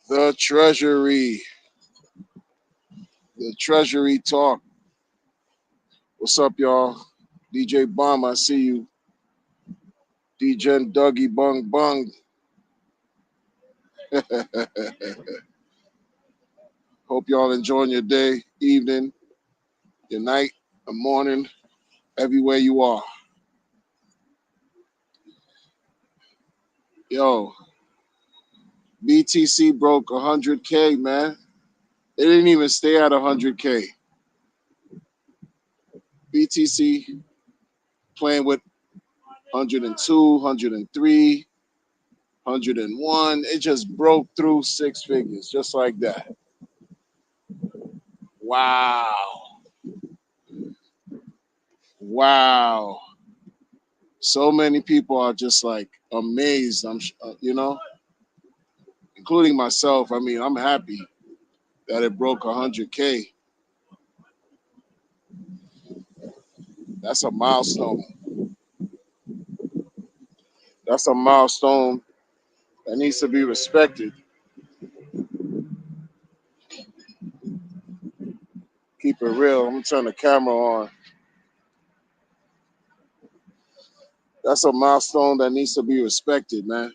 The Treasury. The Treasury talk. What's up, y'all? DJ Bomb, I see you. DJ Dougie Bung Bung. Hope y'all enjoying your day, evening, your night, the morning, everywhere you are. Yo, BTC broke 100K, man. It didn't even stay at 100K. BTC playing with 102, 103, 101. It just broke through six figures just like that. Wow. Wow. So many people are just like amazed. Including myself. I mean, I'm happy that it broke 100K. That's a milestone. That's a milestone that needs to be respected. Keep it real. I'm gonna turn the camera on. That's a milestone that needs to be respected, man.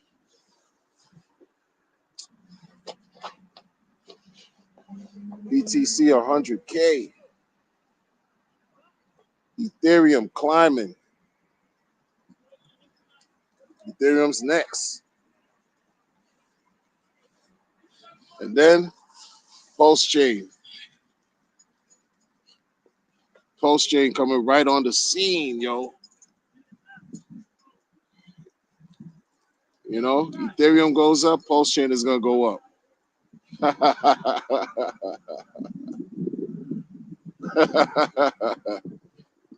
BTC 100K. Ethereum climbing. Ethereum's next. And then Post Chain. Post Chain coming right on the scene, yo. You know, Ethereum goes up, Post Chain is gonna go up.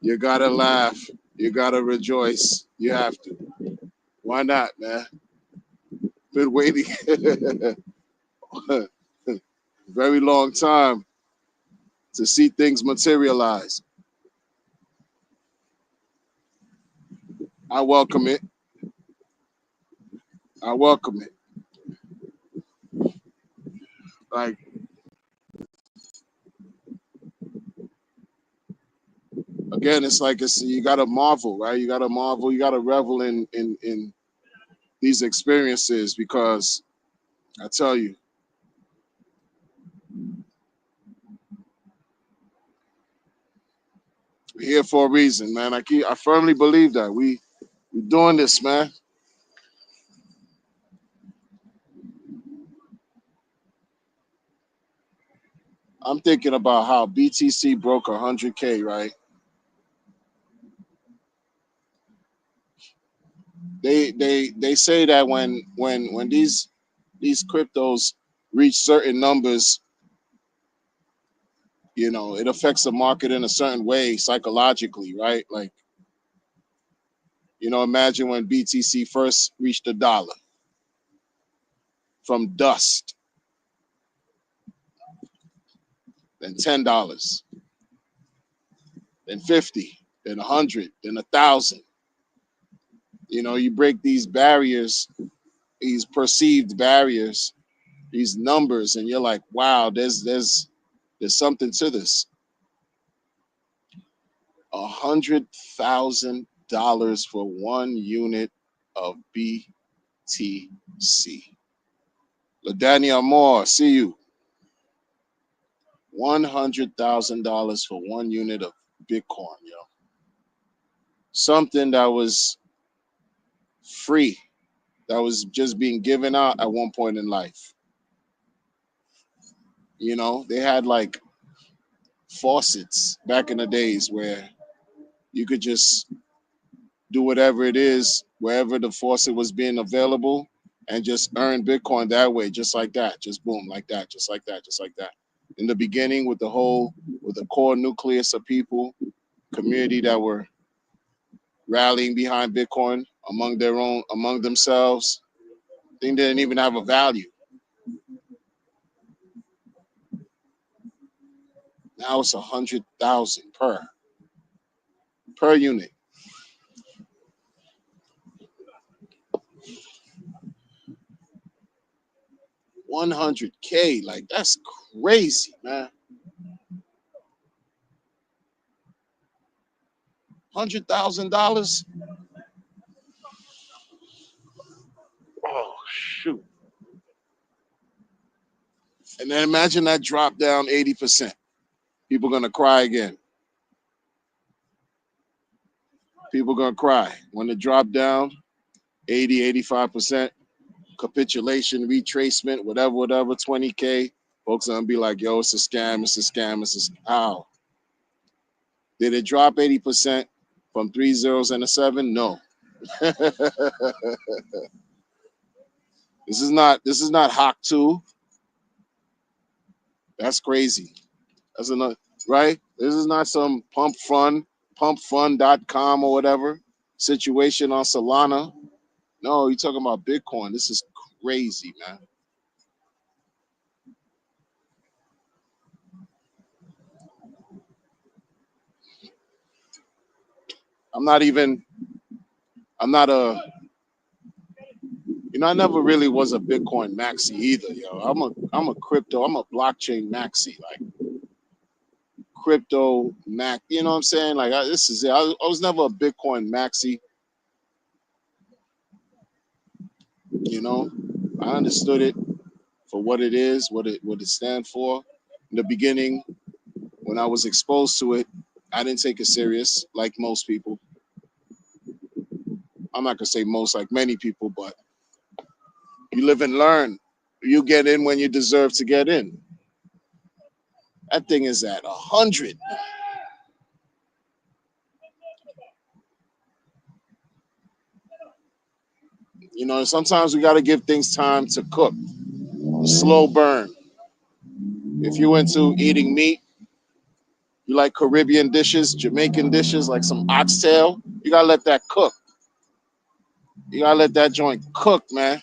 You gotta laugh. You gotta rejoice. You have to. Why not, man? Been waiting very long time to see things materialize. I welcome it. I welcome it. Like again, it's like you gotta marvel, right? You gotta marvel. You gotta revel in these experiences because I tell you, we're here for a reason, man. I firmly believe that we're doing this, man. I'm thinking about how BTC broke 100K, right? They say that when these cryptos reach certain numbers, it affects the market in a certain way psychologically, right? Like, imagine when BTC first reached $1 from dust, then $10, then 50, then 100, then 1,000. You break these barriers, these perceived barriers, these numbers, and you're like, wow, there's something to this. $100,000 for 1 unit of BTC. Ladania Moore, see you. $100,000 for 1 unit of Bitcoin, yo. Something that was free, that was just being given out at one point in life. They had like faucets back in the days where you could just do whatever it is, wherever the faucet was being available, and just earn Bitcoin that way, just like that, just boom, like that, just like that, just like that. In the beginning, with the core nucleus of people, community that were rallying behind Bitcoin among themselves, thing didn't even have a value. Now it's 100,000 per unit. 100K. Like, that's crazy, man. $100,000. Oh shoot! And then imagine that drop down 80%. People gonna cry again. People gonna cry when it dropped down 80, 85%. Capitulation, retracement, whatever, 20K. Folks gonna be like, yo, it's a scam, it's a scam, it's a scam. How? Did it drop 80% from 3 zeros and a 7? No. This is not Hawk 2. That's crazy. That's another, right? This is not some pumpfund.com or whatever situation on Solana. No, you're talking about Bitcoin. This is crazy, man. I'm not even, I'm not a, I never really was a Bitcoin maxi either, yo. I'm a crypto, I'm a blockchain maxi, like crypto mac, you know what I'm saying? Like this is it. I was never a Bitcoin maxi, you know. I understood it for what it is, what it stands for. In the beginning, when I was exposed to it, I didn't take it serious like most people. I'm not gonna say most, like many people, but you live and learn. You get in when you deserve to get in. That thing is at 100. Sometimes we got to give things time to cook. Slow burn. If you into eating meat, you like Caribbean dishes, Jamaican dishes, like some oxtail, you gotta let that cook. You gotta let that joint cook, man.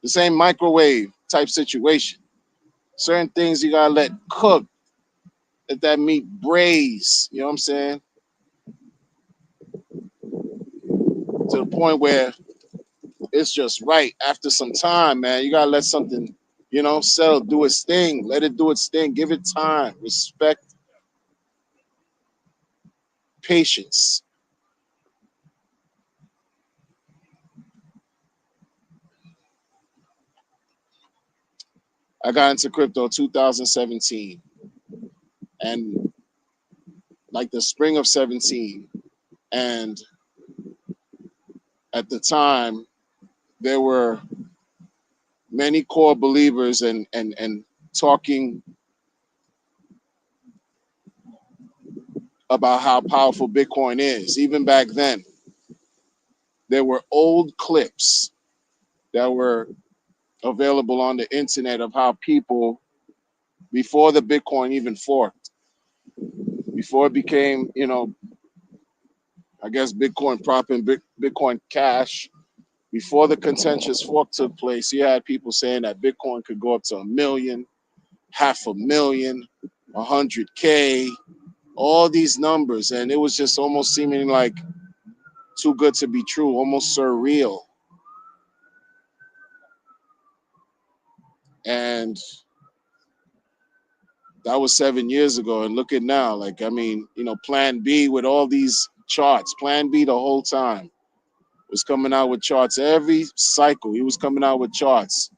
The same microwave type situation. Certain things you gotta let cook, let that meat braise. You know what I'm saying? To the point where it's just right. After some time, man, you gotta let something, settle, do its thing. Let it do its thing. Give it time, respect, patience. I got into crypto 2017, and like the spring of 17. And at the time, there were many core believers and talking about how powerful Bitcoin is. Even back then, there were old clips that were available on the internet of how people, before the Bitcoin even forked, before it became, I guess Bitcoin prop and Bitcoin Cash, before the contentious fork took place, you had people saying that Bitcoin could go up to 1 million, 500,000, 100K, all these numbers. And it was just almost seeming like too good to be true, almost surreal. And that was 7 years ago. And look at now, like, I mean, Plan B with all these charts, Plan B the whole time was coming out with charts every cycle. He was coming out with charts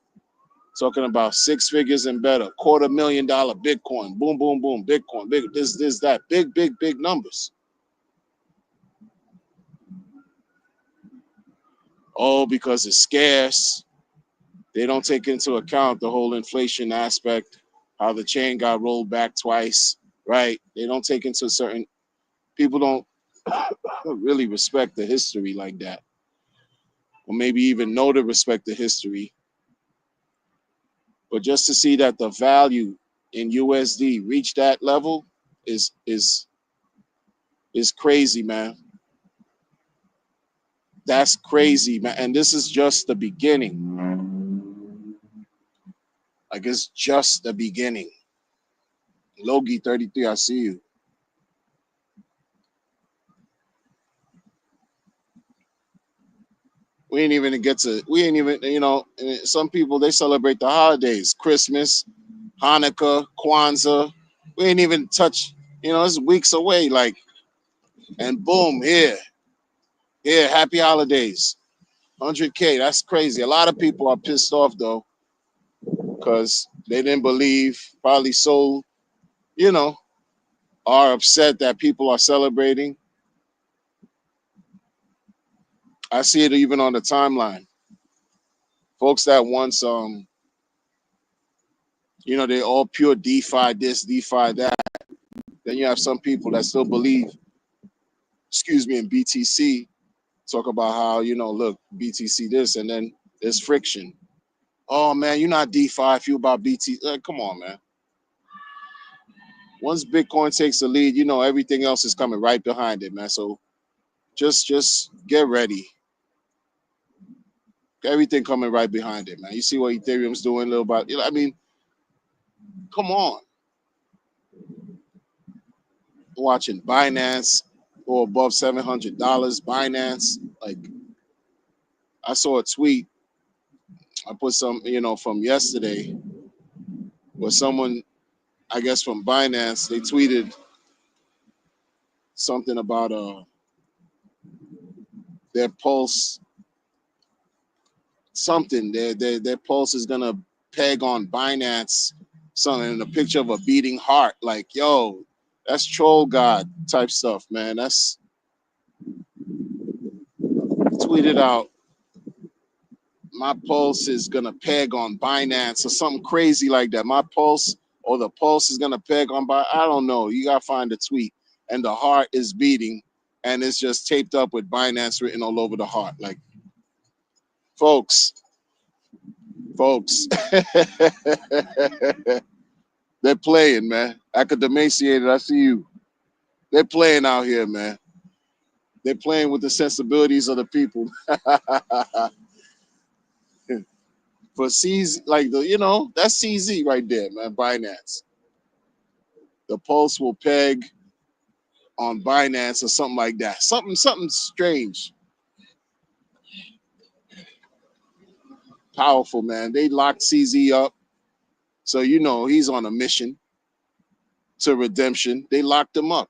talking about 6 figures and better, $250,000 Bitcoin, boom, boom, boom, Bitcoin, big, this, that, big, big, big numbers. Oh, because it's scarce. They don't take into account the whole inflation aspect, how the chain got rolled back twice, right? They don't take into certain people don't really respect the history like that, or maybe even know to respect the history. But just to see that the value in USD reach that level is crazy, man. That's crazy, man. And this is just the beginning. Like it's just the beginning. Logi 33, I see you. We ain't even get to. We ain't even. Some people they celebrate the holidays, Christmas, Hanukkah, Kwanzaa. We ain't even touch. It's weeks away. Like, and boom, here, happy holidays. 100K. That's crazy. A lot of people are pissed off though, because they didn't believe. Probably so. You know, are upset that people are celebrating. I see it even on the timeline. Folks that once they all pure DeFi this, DeFi that. Then you have some people that still believe, in BTC. Talk about how, look, BTC this, and then there's friction. Oh man, you're not DeFi if you about BTC. Come on, man. Once Bitcoin takes the lead, everything else is coming right behind it, man. So just get ready. Everything coming right behind it, man. You see what Ethereum's doing a little bit. I mean, come on. Watching Binance or above $700. Binance, like I saw a tweet. I put some, from yesterday, where someone, I guess from Binance, they tweeted something about their pulse, something. Their pulse is gonna peg on Binance, something in a picture of a beating heart. Like, yo, that's troll god type stuff, man. That's tweeted out. My pulse is gonna peg on Binance or something crazy like that. My pulse or the pulse is gonna peg on I don't know. You gotta find the tweet. And the heart is beating and it's just taped up with Binance written all over the heart. Like, folks, they're playing, man. Academaciated, I see you. They're playing out here, man. They're playing with the sensibilities of the people. For CZ, like that's CZ right there, man. Binance. The pulse will peg on Binance or something like that. Something strange. Powerful, man. They locked CZ up. So he's on a mission to redemption. They locked him up.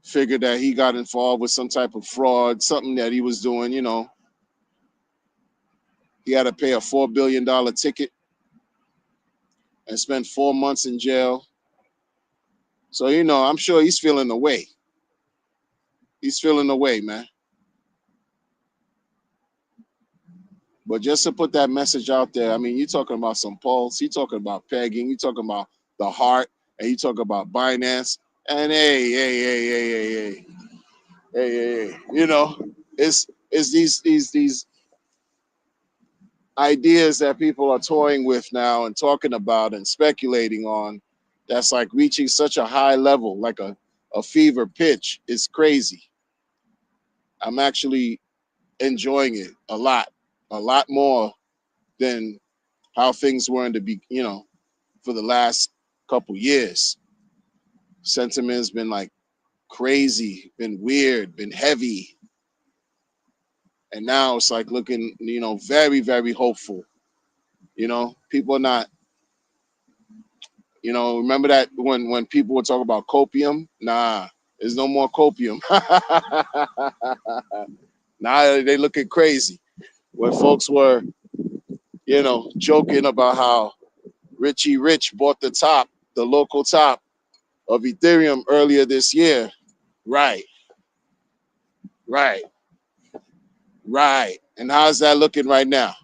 Figured that he got involved with some type of fraud, something that he was doing, He had to pay a $4 billion ticket and spend 4 months in jail. So, I'm sure he's feeling the way. He's feeling the way, man. But just to put that message out there, I mean, you're talking about some pulse, you're talking about pegging, you're talking about the heart, and you talk about Binance. And hey, it's these ideas that people are toying with now and talking about and speculating on that's like reaching such a high level, like a fever pitch. It's crazy. I'm actually enjoying it a lot more than how things were in the for the last couple years. Sentiment's been like crazy, been weird, been heavy, and now it's like looking, very, very hopeful. People are not, remember that when people would talk about copium? Nah, there's no more copium. Now they looking crazy. When folks were, joking about how Richie Rich bought the local top of Ethereum earlier this year. Right, right, right. And how's that looking right now?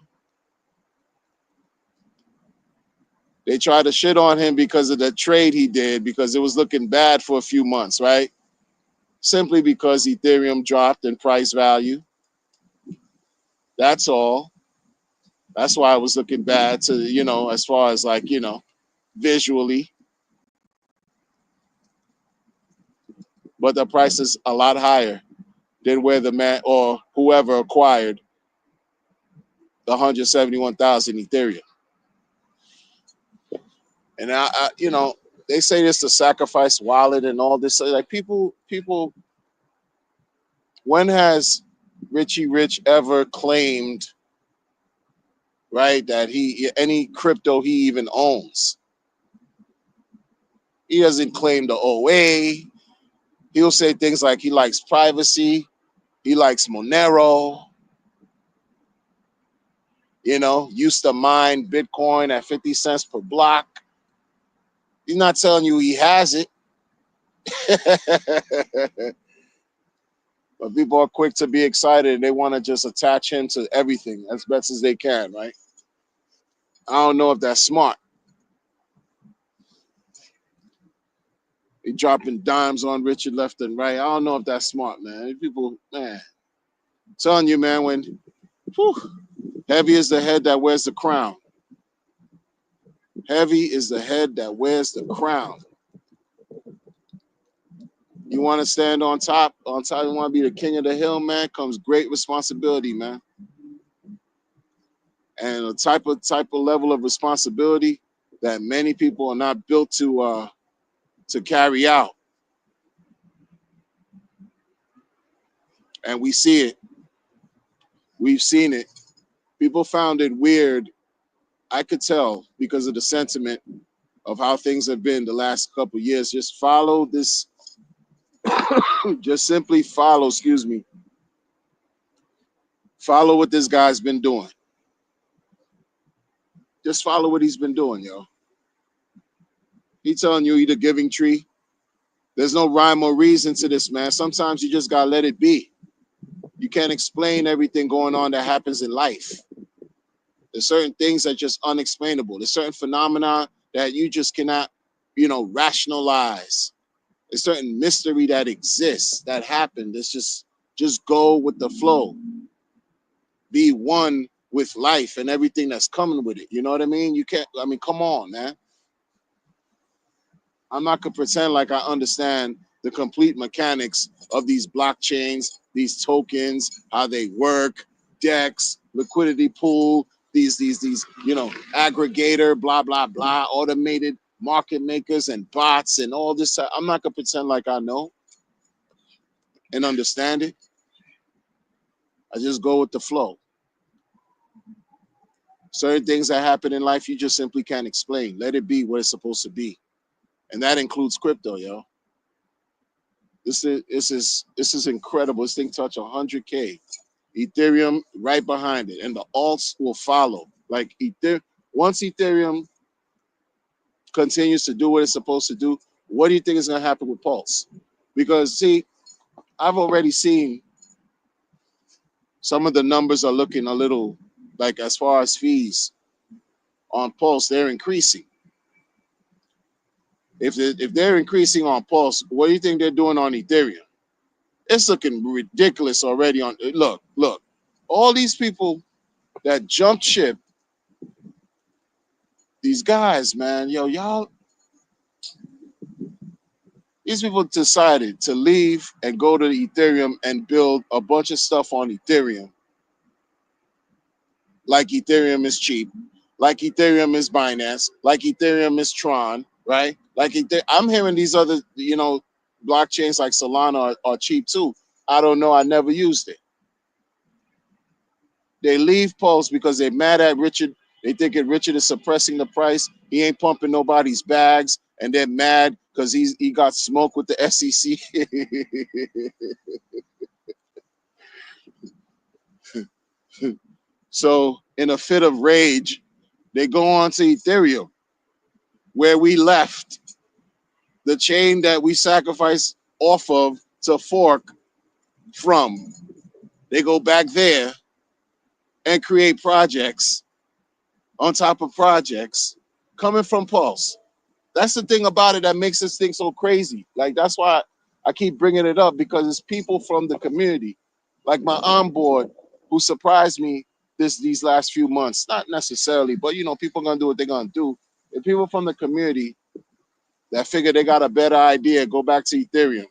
They tried to shit on him because of the trade he did, because it was looking bad for a few months, right? Simply because Ethereum dropped in price value. That's all. That's why it was looking bad to, as far as like, visually. But the price is a lot higher than where the man or whoever acquired the 171,000 Ethereum. And they say this to sacrifice wallet and all this. Like people, when has Richie Rich ever claimed, right, that he any crypto he even owns. He doesn't claim the OA. He'll say things like he likes privacy, he likes Monero, used to mine Bitcoin at 50 cents per block. He's not telling you he has it. But people are quick to be excited and they want to just attach him to everything as best as they can, right? I don't know if that's smart. They dropping dimes on Richard left and right. I don't know if that's smart, man. People, man, I'm telling you, man, when whew, heavy is the head that wears the crown. Heavy is the head that wears the crown. You want to stand on top, you want to be the king of the hill, man, comes great responsibility, man. And a type of level of responsibility that many people are not built to carry out. And we see it. We've seen it. People found it weird. I could tell because of the sentiment of how things have been the last couple of years. Just follow this. Just simply follow, excuse me. Follow what this guy's been doing. Just follow what he's been doing, yo. He telling you he the giving tree. There's no rhyme or reason to this, man. Sometimes you just gotta let it be. You can't explain everything going on that happens in life. There's certain things that are just unexplainable. There's certain phenomena that you just cannot, rationalize. There's certain mystery that exists that happened. It's just go with the flow. Be one with life and everything that's coming with it. You know what I mean? You can't, come on, man. I'm not gonna pretend like I understand the complete mechanics of these blockchains, these tokens, how they work, DEX, liquidity pool, these aggregator, blah blah blah, automated market makers and bots and all this. I'm not gonna pretend like I know and understand it. I just go with the flow. Certain things that happen in life you just simply can't explain. Let it be what it's supposed to be, and that includes crypto, yo. This is incredible. This thing touched 100K. Ethereum right behind it, and the alts will follow. Like once Ethereum continues to do what it's supposed to do, what do you think is going to happen with Pulse? Because see, I've already seen some of the numbers are looking a little like as far as fees on Pulse, they're increasing. If they're increasing on Pulse, what do you think they're doing on Ethereum? It's looking ridiculous already. Look, all these people that jumped ship, these guys, man, these people decided to leave and go to Ethereum and build a bunch of stuff on Ethereum. Like Ethereum is cheap, like Ethereum is Binance, like Ethereum is Tron, right? I'm hearing these other, blockchains like Solana are cheap too. I don't know. I never used it. They leave Pulse because they're mad at Richard. They think that Richard is suppressing the price. He ain't pumping nobody's bags, and they're mad because he got smoked with the SEC. So, in a fit of rage, they go on to Ethereum, where we left the chain that we sacrificed off of to fork from. They go back there and create projects on top of projects coming from Pulse. That's the thing about it that makes this thing so crazy. Like, that's why I keep bringing it up, because it's people from the community, like my onboard, who surprised me these last few months. Not necessarily, but people gonna do what they're gonna do. The people from the community that figure they got a better idea go back to Ethereum.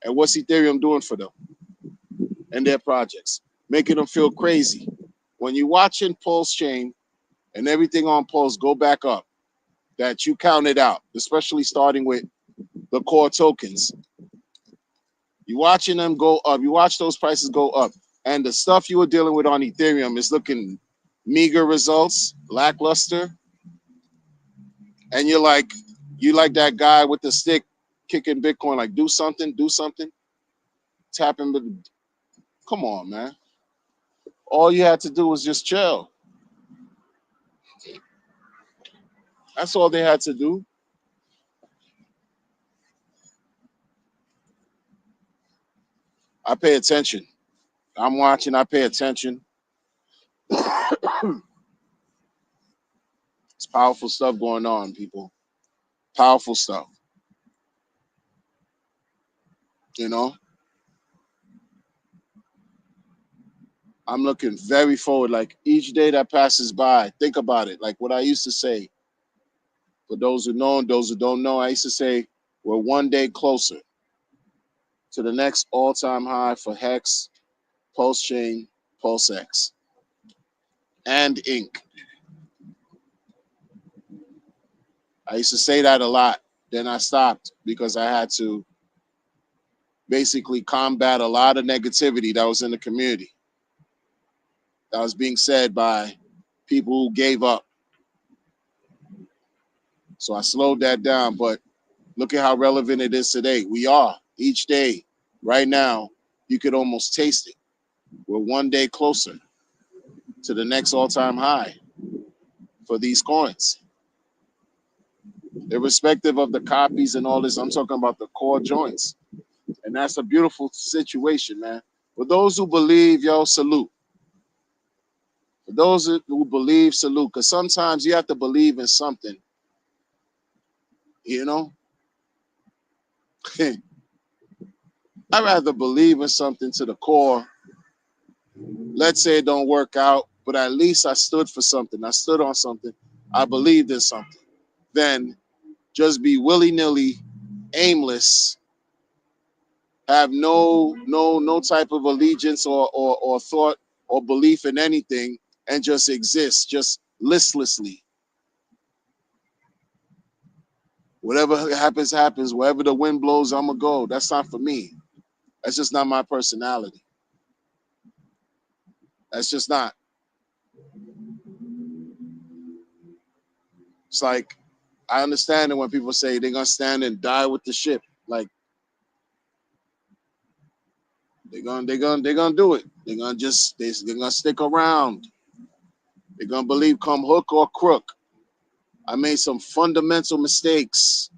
And what's Ethereum doing for them and their projects? Making them feel crazy. When you're watching Pulse Chain and everything on Pulse go back up, that you counted out, especially starting with the core tokens. You watching them go up. You watch those prices go up. and the stuff you were dealing with on Ethereum is looking meager results, lackluster, and you like that guy with the stick kicking Bitcoin, like do something, tapping the. Come on, man. All you had to do was just chill. That's all they had to do. I pay attention. I'm watching. I pay attention. It's powerful stuff going on, people. Powerful stuff. You know, I'm looking very forward. Like each day that passes by, think about it. Like what I used to say, for those who know and those who don't know, I used to say we're one day closer to the next all-time high for Hex, Pulse Chain, Pulse X, and Ink. I used to say that a lot. Then I stopped because I had to basically combat a lot of negativity that was in the community, that was being said by people who gave up. So I slowed that down. But look at how relevant it is today. We are each day, right now, you could almost taste it. We're one day closer to the next all-time high for these coins, irrespective of the copies and all this. I'm talking about the core joints. And that's a beautiful situation, man. For those who believe, yo, salute. For those who believe, salute. Because sometimes you have to believe in something, you know? I'd rather believe in something to the core. Let's say it don't work out, but at least I stood for something. I stood on something. I believed in something. Then just be willy-nilly, aimless, have no type of allegiance or thought or belief in anything, and just exist, just listlessly. Whatever happens, happens. Wherever the wind blows, I'm gonna go. That's not for me. That's just not my personality. That's just not. It's like I understand it when people say they're gonna stand and die with the ship. Like they're gonna do it. They're gonna stick around. They're gonna believe come hook or crook. I made some fundamental mistakes.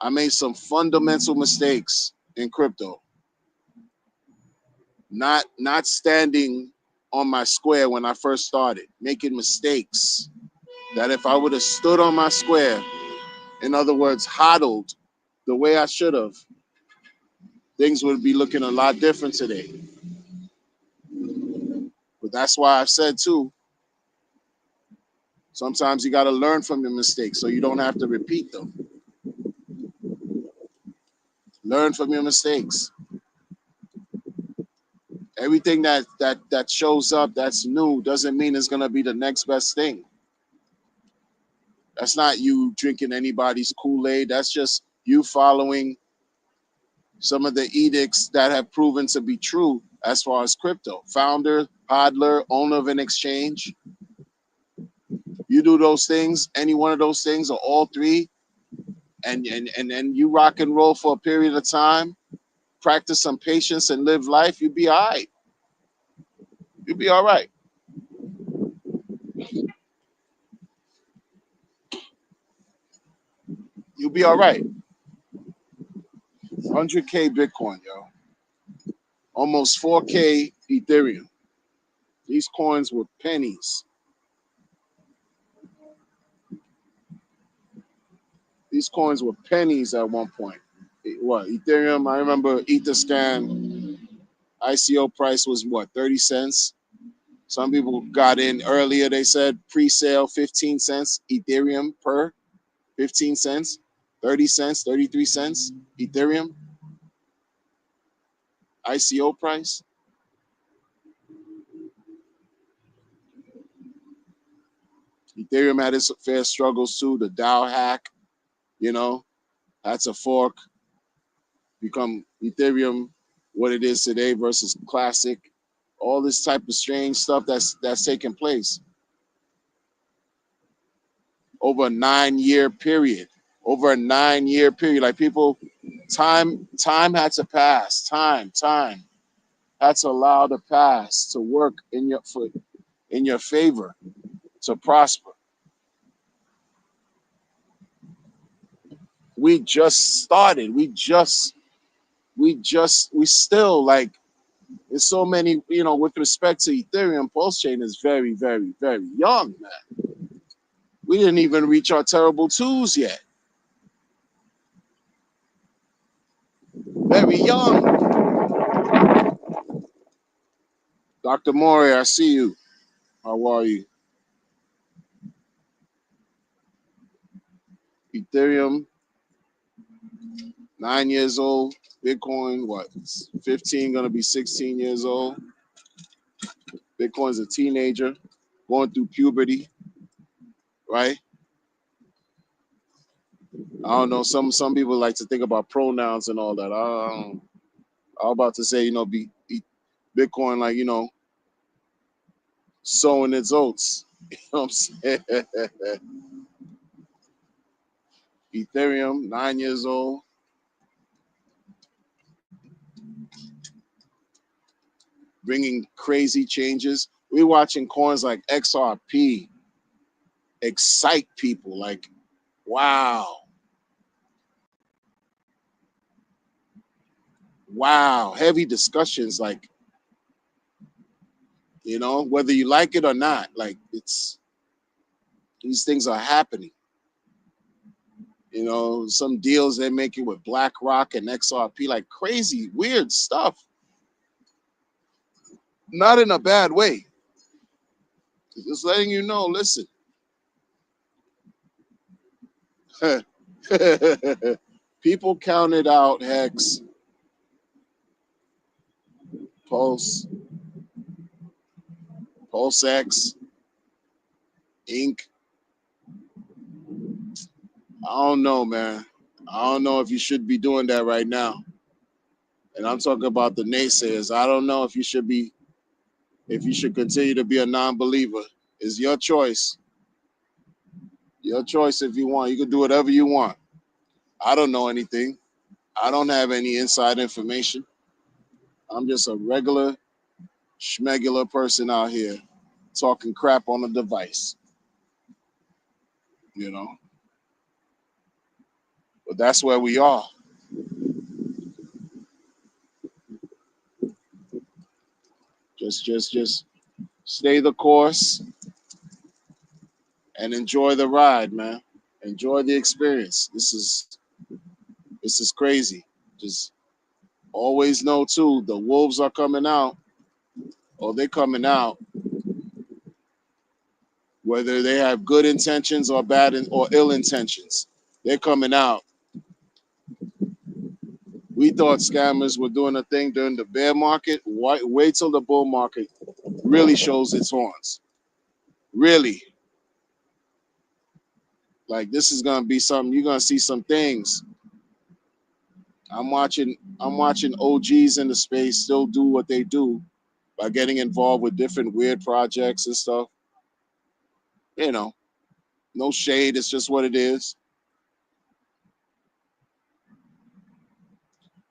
I made some fundamental mistakes in crypto. Not standing on my square when I first started, making mistakes that if I would have stood on my square, in other words, hodled the way I should have, things would be looking a lot different today. But that's why I've said too, sometimes you got to learn from your mistakes so you don't have to repeat them. Learn from your mistakes. Everything that shows up that's new doesn't mean it's gonna be the next best thing. That's not you drinking anybody's Kool-Aid. That's just you following some of the edicts that have proven to be true as far as crypto. Founder, hodler, owner of an exchange. You do those things, any one of those things or all three, and you rock and roll for a period of time, practice some patience and live life, you'll be all right. You'll be all right. You'll be all right. 100K Bitcoin, yo. Almost 4K Ethereum. These coins were pennies. These coins were pennies at one point. What, Ethereum? I remember Etherscan ICO price was what, 30 cents? Some people got in earlier. They said pre-sale 15 cents Ethereum per 15 cents, 30 cents, 33 cents Ethereum ICO price. Ethereum had its fair struggles too. The DAO hack, you know, had to fork, become Ethereum what it is today versus classic, all this type of strange stuff that's taking place over a 9 year period. Over a 9 year period. Like people, time had to pass. Time had to allow the past to work in your favor, to prosper. We just started. We still like, there's so many, with respect to Ethereum, Pulse Chain is very, very, very young, man. We didn't even reach our terrible twos yet. Very young. Dr. Mori, I see you. How are you? Ethereum, 9 years old. Bitcoin, what? 15, gonna be 16 years old. Bitcoin's a teenager going through puberty, right? I don't know. Some people like to think about pronouns and all that. I was about to say, be Bitcoin, like, sowing its oats. You know what I'm saying? Ethereum, 9 years old, bringing crazy changes. We're watching coins like XRP excite people. Like, wow, heavy discussions. Like, whether you like it or not, like these things are happening. Some deals they're making with BlackRock and XRP, like crazy, weird stuff. Not in a bad way. Just letting you know, listen. People counted out Hex, Pulse, PulseX, Inc. I don't know, man. I don't know if you should be doing that right now. And I'm talking about the naysayers. I don't know if you should continue to be a non-believer. It's your choice. Your choice if you want. You can do whatever you want. I don't know anything. I don't have any inside information. I'm just a regular, schmegular person out here talking crap on a device, you know. But that's where we are. Just stay the course and enjoy the ride, man. Enjoy the experience. This is crazy. Just always know too, the wolves are coming out, or they're coming out, whether they have good intentions or or ill intentions. They're coming out. We thought scammers were doing a thing during the bear market. Wait till the bull market really shows its horns. Really. Like, this is gonna be something, you're gonna see some things. I'm watching OGs in the space still do what they do by getting involved with different weird projects and stuff. You know, no shade, it's just what it is.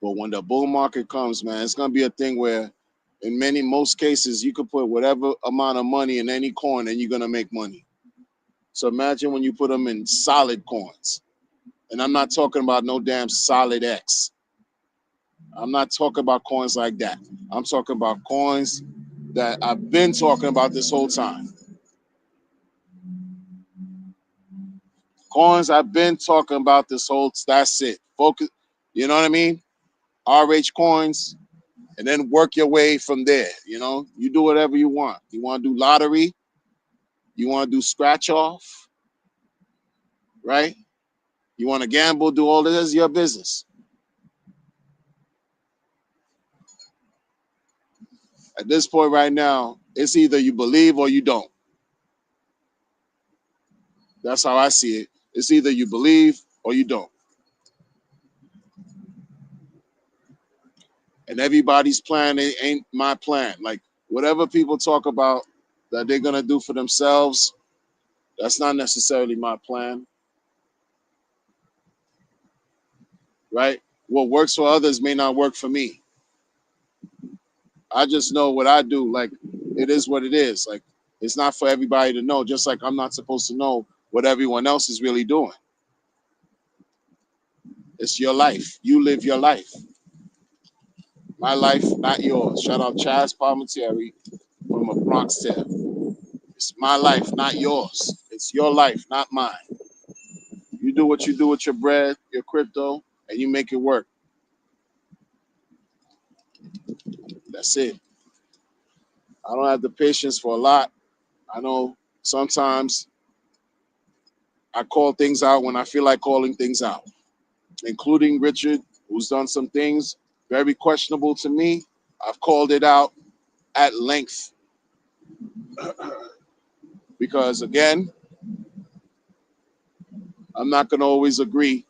But when the bull market comes, man, it's gonna be a thing where in most cases you could put whatever amount of money in any coin and you're gonna make money. So imagine when you put them in solid coins. And I'm not talking about no damn solid X. I'm not talking about coins like that. I'm talking about coins that I've been talking about this whole time. Coins I've been talking about this whole, that's it. Focus, you know what I mean? RH coins, and then work your way from there. You do whatever you want. You want to do lottery, you want to do scratch off, right? You want to gamble, do all this, your business. At this point right now, it's either you believe or you don't. That's how I see it. It's either you believe or you don't. And everybody's plan ain't my plan. Like whatever people talk about that they're gonna do for themselves, that's not necessarily my plan, right? What works for others may not work for me. I just know what I do. Like it is what it is. Like it's not for everybody to know. Just like I'm not supposed to know what everyone else is really doing. It's your life. You live your life. My life, not yours. Shout out Chaz Palmentieri from a Bronx tip. It's my life, not yours. It's your life, not mine. You do what you do with your bread, your crypto, and you make it work. That's it. I don't have the patience for a lot. I know sometimes I call things out when I feel like calling things out, including Richard, who's done some things very questionable to me. I've called it out at length because, again, I'm not going to always agree,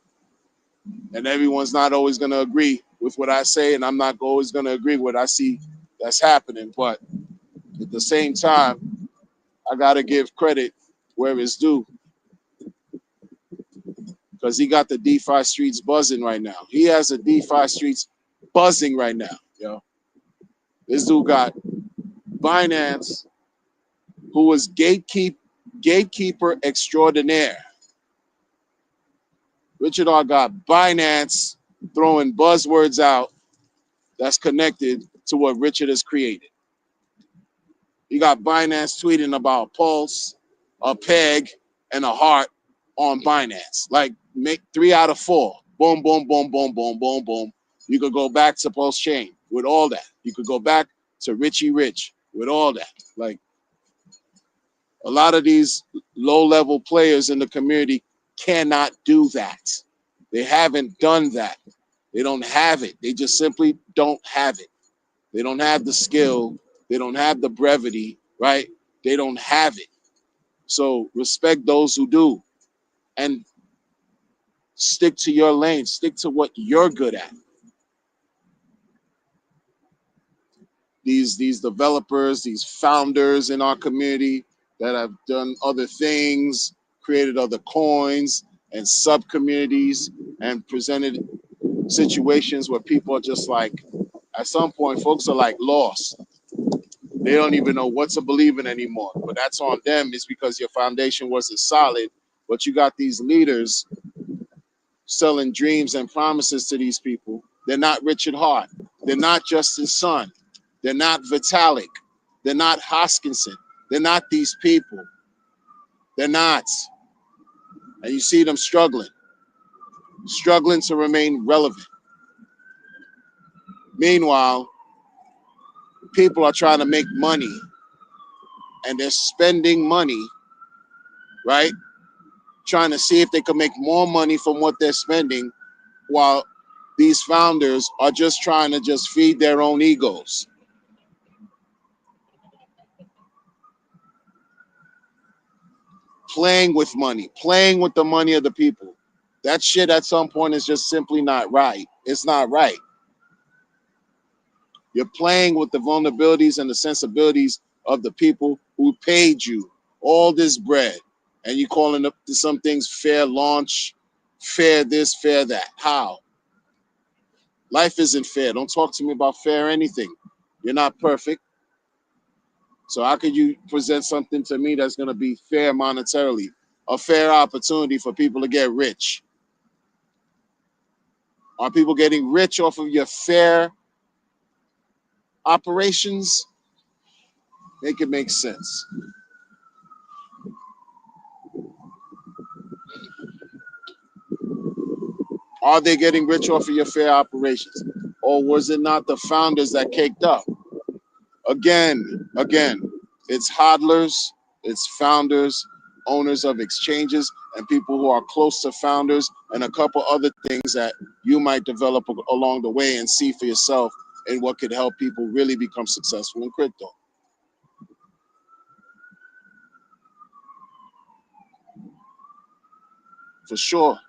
and everyone's not always going to agree with what I say, and I'm not always going to agree with what I see that's happening. But at the same time, I got to give credit where it's due because he got the DeFi streets buzzing right now. He has the DeFi streets buzzing right now. This dude got Binance, who was gatekeeper extraordinaire. Richard R. got Binance throwing buzzwords out that's connected to what Richard has created. You got Binance tweeting about a pulse, a peg, and a heart on Binance. Like make 3 out of 4. Boom, boom, boom, boom, boom, boom, boom. You could go back to Pulse Chain with all that. You could go back to Richie Rich with all that. Like a lot of these low-level players in the community cannot do that. They haven't done that. They don't have it. They just simply don't have it. They don't have the skill. They don't have the brevity, right? They don't have it. So respect those who do and stick to your lane. Stick to what you're good at. These developers, these founders in our community that have done other things, created other coins and sub communities, and presented situations where people are just like, at some point, folks are like lost. They don't even know what to believe in anymore. But that's on them. It's because your foundation wasn't solid. But you got these leaders selling dreams and promises to these people. They're not Richard Hart. They're not Justin Sun. They're not Vitalik. They're not Hoskinson. They're not these people. They're not. And you see them struggling to remain relevant. Meanwhile, people are trying to make money and they're spending money, right? Trying to see if they can make more money from what they're spending while these founders are just trying to just feed their own egos. Playing with money, playing with the money of the people. That shit at some point is just simply not right. It's not right. You're playing with the vulnerabilities and the sensibilities of the people who paid you all this bread. And you calling up to some things fair launch, fair this, fair that. How? Life isn't fair. Don't talk to me about fair anything. You're not perfect. So how could you present something to me that's going to be fair monetarily? A fair opportunity for people to get rich. Are people getting rich off of your fair operations? Make it make sense. Are they getting rich off of your fair operations? Or was it not the founders that caked up? Again, it's hodlers, it's founders, owners of exchanges, and people who are close to founders, and a couple other things that you might develop along the way and see for yourself and what could help people really become successful in crypto. For sure.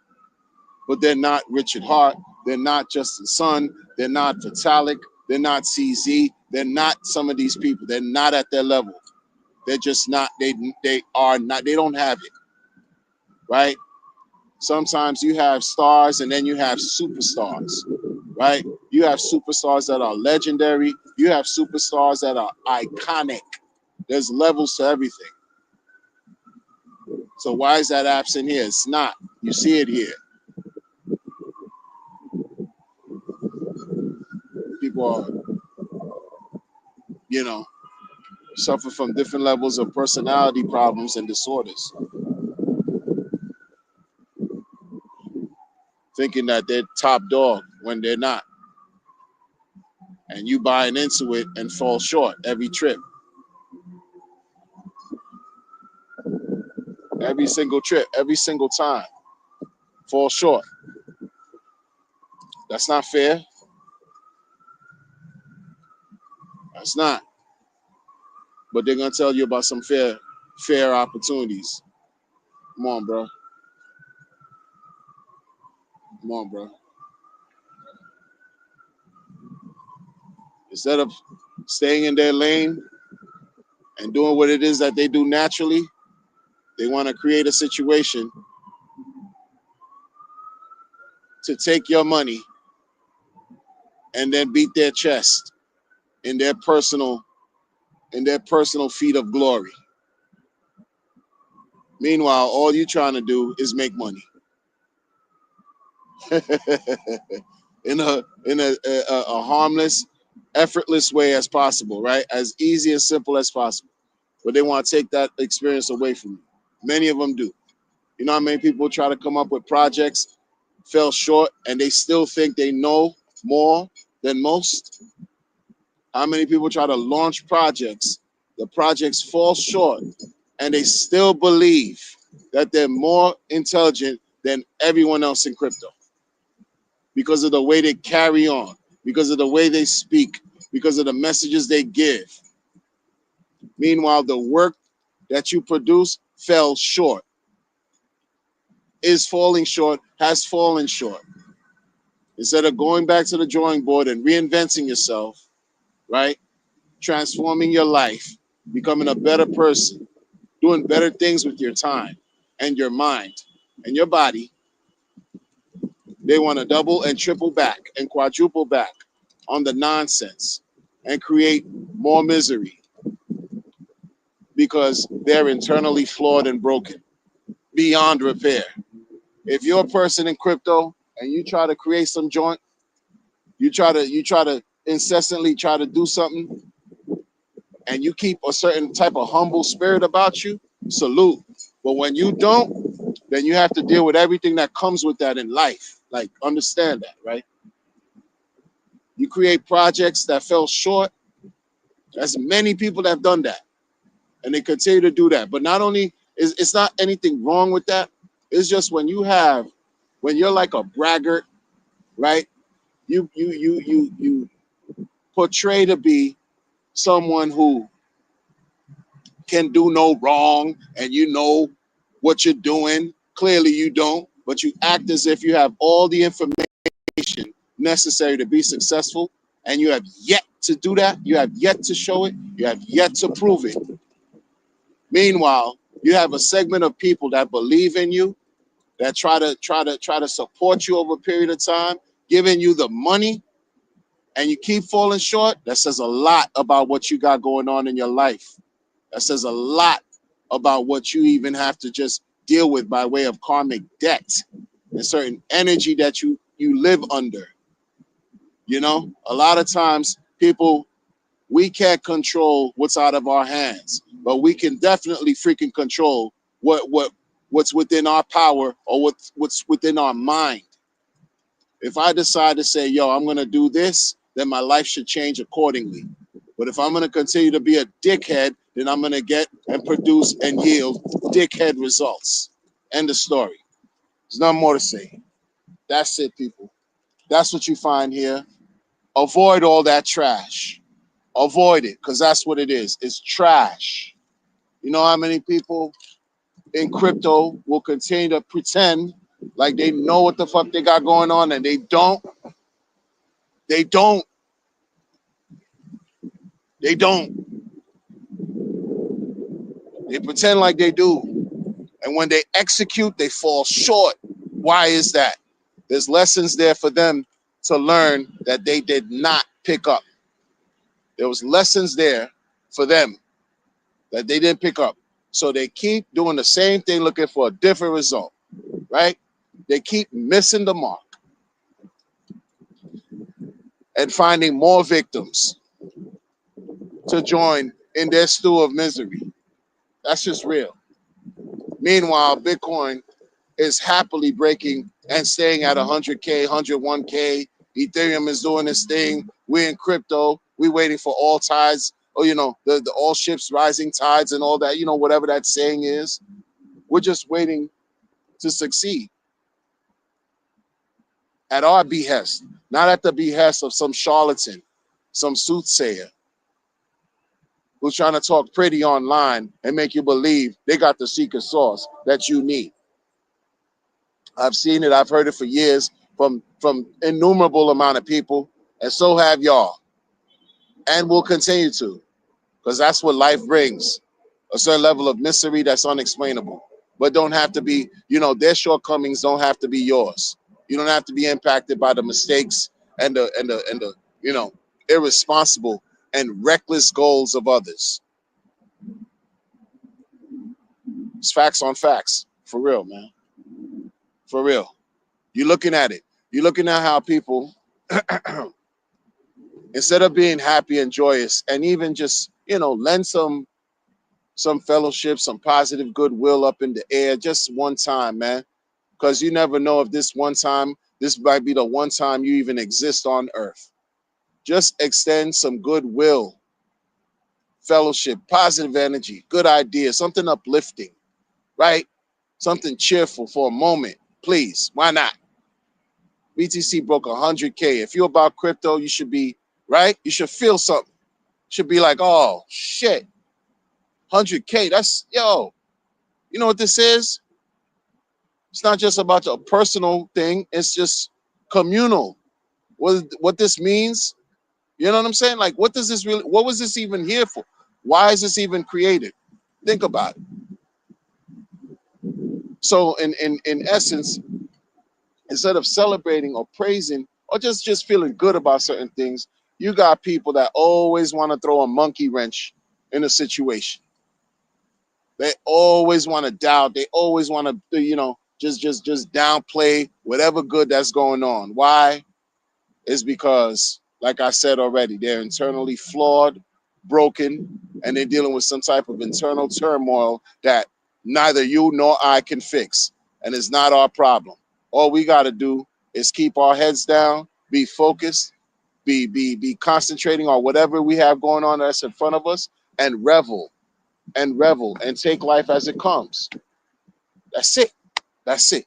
But they're not Richard Hart. They're not Justin Sun. They're not Vitalik. They're not CZ. They're not some of these people. They're not at their level. They're just not. They are not. They don't have it, right? Sometimes you have stars and then you have superstars, right? You have superstars that are legendary. You have superstars that are iconic. There's levels to everything. So why is that absent here? It's not. You see it here. People are, you know, suffer from different levels of personality problems and disorders, thinking that they're top dog when they're not. And you buying into it and fall short every trip, every single trip, every single time, fall short. That's not fair. That's not. But they're gonna tell you about some fair opportunities. Come on, bro. Come on, bro. Instead of staying in their lane and doing what it is that they do naturally, they want to create a situation to take your money and then beat their chest in their personal feat of glory. Meanwhile, all you're trying to do is make money in a harmless, effortless way as possible, right? As easy and simple as possible. But they want to take that experience away from you. Many of them do. You know how many people try to come up with projects, fell short, and they still think they know more than most? How many people try to launch projects, the projects fall short, and they still believe that they're more intelligent than everyone else in crypto because of the way they carry on, because of the way they speak, because of the messages they give. Meanwhile, the work that you produce fell short, is falling short, has fallen short. Instead of going back to the drawing board and reinventing yourself, right? Transforming your life, becoming a better person, doing better things with your time and your mind and your body, they want to double and triple back and quadruple back on the nonsense and create more misery because they're internally flawed and broken beyond repair. If you're a person in crypto and you try to create some joint, you try to incessantly try to do something and you keep a certain type of humble spirit about you, salute. But when you don't, then you have to deal with everything that comes with that in life. Like, understand that, right? You create projects that fell short. There's many people that have done that, and they continue to do that. But not only is it's not anything wrong with that. It's just when you're like a braggart, right? You portray to be someone who can do no wrong, and you know what you're doing. Clearly, you don't, but you act as if you have all the information necessary to be successful, and you have yet to do that. You have yet to show it. You have yet to prove it. Meanwhile, you have a segment of people that believe in you, that try to support you over a period of time, giving you the money, and you keep falling short. That says a lot about what you got going on in your life. That says a lot about what you even have to just deal with by way of karmic debt and certain energy that you live under. You know, a lot of times people, we can't control what's out of our hands, but we can definitely freaking control what's within our power or what's within our mind. If I decide to say, yo, I'm gonna do this, then my life should change accordingly. But if I'm gonna continue to be a dickhead, then I'm gonna get and produce and yield dickhead results. End of story. There's nothing more to say. That's it, people. That's what you find here. Avoid all that trash. Avoid it, because that's what it is. It's trash. You know how many people in crypto will continue to pretend like they know what the fuck they got going on, and they don't. They don't. They don't. They pretend like they do. And when they execute, they fall short. Why is that? There's lessons there for them to learn that they did not pick up. There was lessons there for them that they didn't pick up. So they keep doing the same thing, looking for a different result, right? They keep missing the mark and finding more victims to join in their stew of misery. That's just real. Meanwhile, Bitcoin is happily breaking and staying at 100K, 101K. Ethereum is doing its thing. We're in crypto. We're waiting for all tides, or the all ships rising tides and all that. Whatever that saying is. We're just waiting to succeed at our behest, not at the behest of some charlatan, some soothsayer who's trying to talk pretty online and make you believe they got the secret sauce that you need. I've seen it. I've heard it for years from innumerable amount of people, and so have y'all, and will continue to, because that's what life brings, a certain level of mystery that's unexplainable, but don't have to be. Their shortcomings don't have to be yours. You don't have to be impacted by the mistakes and the irresponsible and reckless goals of others. It's facts on facts, for real, man, for real. You're looking at it. You're looking at how people instead of being happy and joyous and even just lend some fellowship, some positive goodwill up in the air just one time, man, because you never know if this might be the one time you even exist on earth. Just extend some goodwill, fellowship, positive energy, good idea, something uplifting, right? Something cheerful for a moment, please. Why not? BTC broke 100K. If you're about crypto, you should be right. You should feel something. Should be like, oh shit, 100K. That's yo. You know what this is? It's not just about a personal thing. It's just communal. What this means? You know what I'm saying? Like, what does this really? What was this even here for? Why is this even created? Think about it. So, in essence, instead of celebrating or praising or just feeling good about certain things, you got people that always want to throw a monkey wrench in a situation. They always want to doubt. They always want to, just downplay whatever good that's going on. Why? Is because, like I said already, they're internally flawed, broken, and they're dealing with some type of internal turmoil that neither you nor I can fix, and it's not our problem. All we got to do is keep our heads down, be focused, be concentrating on whatever we have going on that's in front of us, and revel and take life as it comes. That's it. That's it.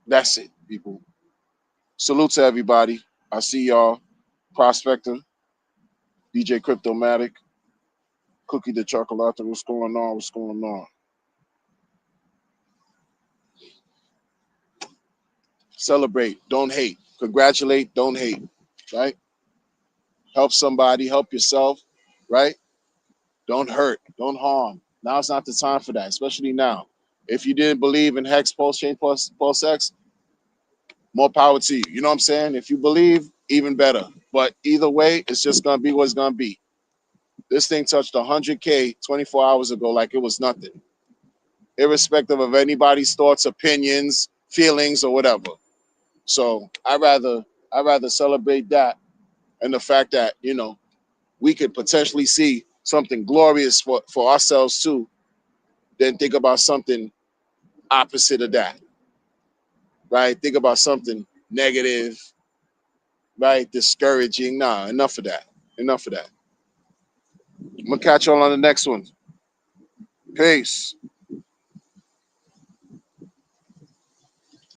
That's it, people. Salute to everybody. I see y'all. Prospector, DJ Cryptomatic, Cookie the Chocolate. What's going on? What's going on? Celebrate. Don't hate. Congratulate. Don't hate. Right? Help somebody. Help yourself. Right? Don't hurt. Don't harm. Now's not the time for that, especially now. If you didn't believe in Hex, Pulse Chain, Pulse X, more power to you. You know what I'm saying? If you believe, even better. But either way, it's just going to be what it's going to be. This thing touched 100K 24 hours ago like it was nothing, irrespective of anybody's thoughts, opinions, feelings, or whatever. So I rather celebrate that and the fact that we could potentially see something glorious for ourselves too, than think about something opposite of that. Right? Think about something negative, right? Discouraging. Nah, enough of that. Enough of that. I'm gonna catch y'all on the next one. Peace.